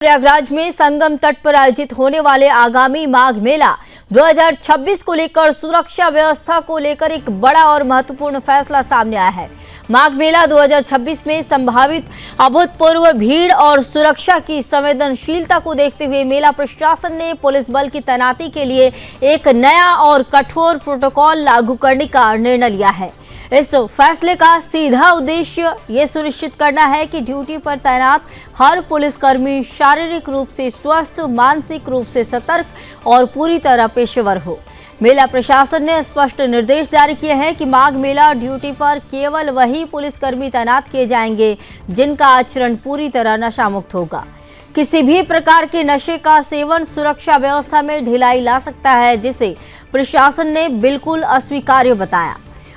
प्रयागराज में संगम तट पर आयोजित होने वाले आगामी माघ मेला 2026 को लेकर सुरक्षा व्यवस्था को लेकर एक बड़ा और महत्वपूर्ण फैसला सामने आया है। माघ मेला 2026 में संभावित अभूतपूर्व भीड़ और सुरक्षा की संवेदनशीलता को देखते हुए मेला प्रशासन ने पुलिस बल की तैनाती के लिए एक नया और कठोर प्रोटोकॉल लागू करने का निर्णय लिया है। इस फैसले का सीधा उद्देश्य ये सुनिश्चित करना है कि ड्यूटी पर तैनात हर पुलिसकर्मी शारीरिक रूप से स्वस्थ, मानसिक रूप से सतर्क और पूरी तरह पेशेवर हो। मेला प्रशासन ने स्पष्ट निर्देश जारी किए हैं कि माघ मेला ड्यूटी पर केवल वही पुलिसकर्मी तैनात किए जाएंगे जिनका आचरण पूरी तरह नशा मुक्त होगा। किसी भी प्रकार के नशे का सेवन सुरक्षा व्यवस्था में ढिलाई ला सकता है, जिसे प्रशासन ने बिल्कुल अस्वीकार्य बताया।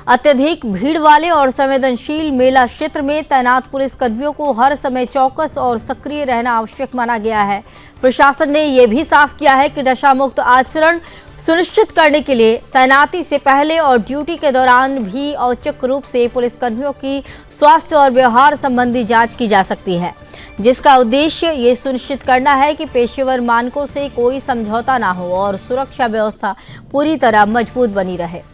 अत्यधिक भीड़ वाले और संवेदनशील मेला क्षेत्र में तैनात पुलिस कर्मियों को हर समय चौकस और सक्रिय रहना आवश्यक माना गया है। प्रशासन ने यह भी साफ किया है कि नशा मुक्त आचरण सुनिश्चित करने के लिए तैनाती से पहले और ड्यूटी के दौरान भी औचक रूप से पुलिस कर्मियों की स्वास्थ्य और व्यवहार संबंधी जांच की जा सकती है, जिसका उद्देश्य ये सुनिश्चित करना है कि पेशेवर मानकों से कोई समझौता ना हो और सुरक्षा व्यवस्था पूरी तरह मजबूत बनी रहे।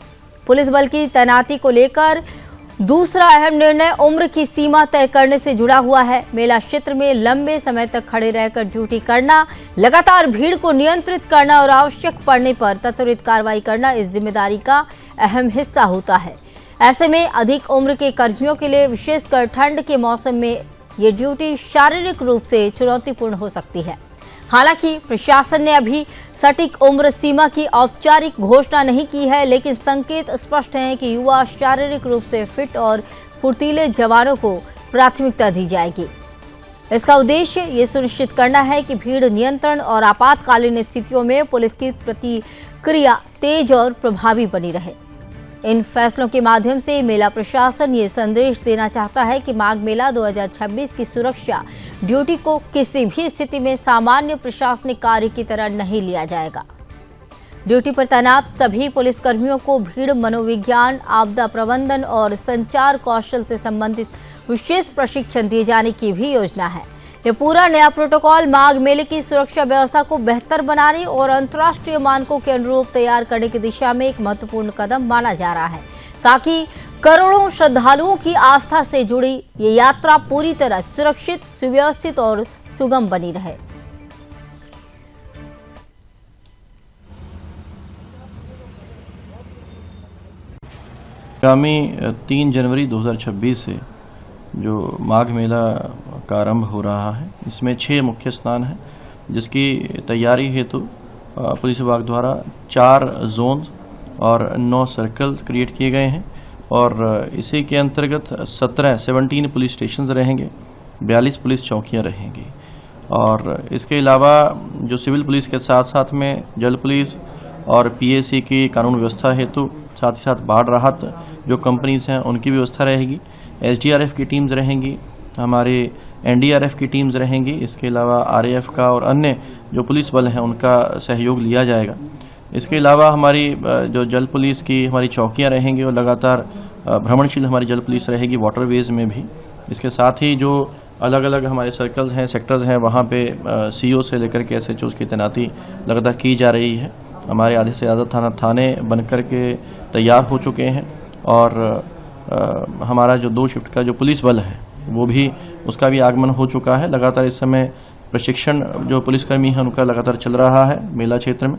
पुलिस बल की तैनाती को लेकर दूसरा अहम निर्णय उम्र की सीमा तय करने से जुड़ा हुआ है। मेला क्षेत्र में लंबे समय तक खड़े रहकर ड्यूटी करना, लगातार भीड़ को नियंत्रित करना और आवश्यक पड़ने पर त्वरित कार्रवाई करना इस जिम्मेदारी का अहम हिस्सा होता है। ऐसे में अधिक उम्र के कर्मियों के लिए, विशेषकर ठंड के मौसम में, ये ड्यूटी शारीरिक रूप से चुनौतीपूर्ण हो सकती है। हालांकि प्रशासन ने अभी सटीक उम्र सीमा की औपचारिक घोषणा नहीं की है, लेकिन संकेत स्पष्ट हैं कि युवा शारीरिक रूप से फिट और फुर्तीले जवानों को प्राथमिकता दी जाएगी। इसका उद्देश्य ये सुनिश्चित करना है कि भीड़ नियंत्रण और आपातकालीन स्थितियों में पुलिस की प्रतिक्रिया तेज और प्रभावी बनी रहे। इन फैसलों के माध्यम से मेला प्रशासन ये संदेश देना चाहता है कि माघ मेला 2026 की सुरक्षा ड्यूटी को किसी भी स्थिति में सामान्य प्रशासनिक कार्य की तरह नहीं लिया जाएगा। ड्यूटी पर तैनात सभी पुलिसकर्मियों को भीड़ मनोविज्ञान, आपदा प्रबंधन और संचार कौशल से संबंधित विशेष प्रशिक्षण दिए जाने की भी योजना है। यह पूरा नया प्रोटोकॉल माघ मेले की सुरक्षा व्यवस्था को बेहतर बनाने और अंतर्राष्ट्रीय मानकों के अनुरूप तैयार करने की दिशा में एक महत्वपूर्ण कदम माना जा रहा है, ताकि करोड़ों श्रद्धालुओं की आस्था से जुड़ी ये यात्रा पूरी तरह सुरक्षित, सुव्यवस्थित और सुगम बनी रहे। आगामी 3 जनवरी 2026 से जो माघ मेला का आरंभ हो रहा है, इसमें 6 मुख्य स्नान हैं, जिसकी तैयारी हेतु पुलिस विभाग द्वारा 4 जोन और 9 सर्कल क्रिएट किए गए हैं और इसी के अंतर्गत 17 पुलिस स्टेशन रहेंगे, 42 पुलिस चौकियां रहेंगी और इसके अलावा जो सिविल पुलिस के साथ साथ में जल पुलिस और पीएसी की कानून व्यवस्था हेतु, साथ ही साथ बाढ़ राहत जो कंपनीज हैं उनकी व्यवस्था रहेगी, एसडीआरएफ की टीम्स रहेंगी, हमारे एनडीआरएफ की टीम्स रहेंगी, इसके अलावा आरएएफ का और अन्य जो पुलिस बल हैं उनका सहयोग लिया जाएगा। इसके अलावा हमारी जो जल पुलिस की हमारी चौकियां रहेंगी और लगातार भ्रमणशील हमारी जल पुलिस रहेगी वाटरवेज में भी। इसके साथ ही जो अलग अलग हमारे सर्कल्स हैं, सेक्टर्स हैं, वहाँ पे सीओ से लेकर के एसएचओ की तैनाती लगातार की जा रही है। हमारे आधे से ज़्यादा थाने बन कर के तैयार हो चुके हैं और हमारा जो 2 शिफ्ट का जो पुलिस बल है वो भी, उसका भी आगमन हो चुका है। लगातार इस समय प्रशिक्षण जो पुलिसकर्मी हैं उनका लगातार चल रहा है मेला क्षेत्र में।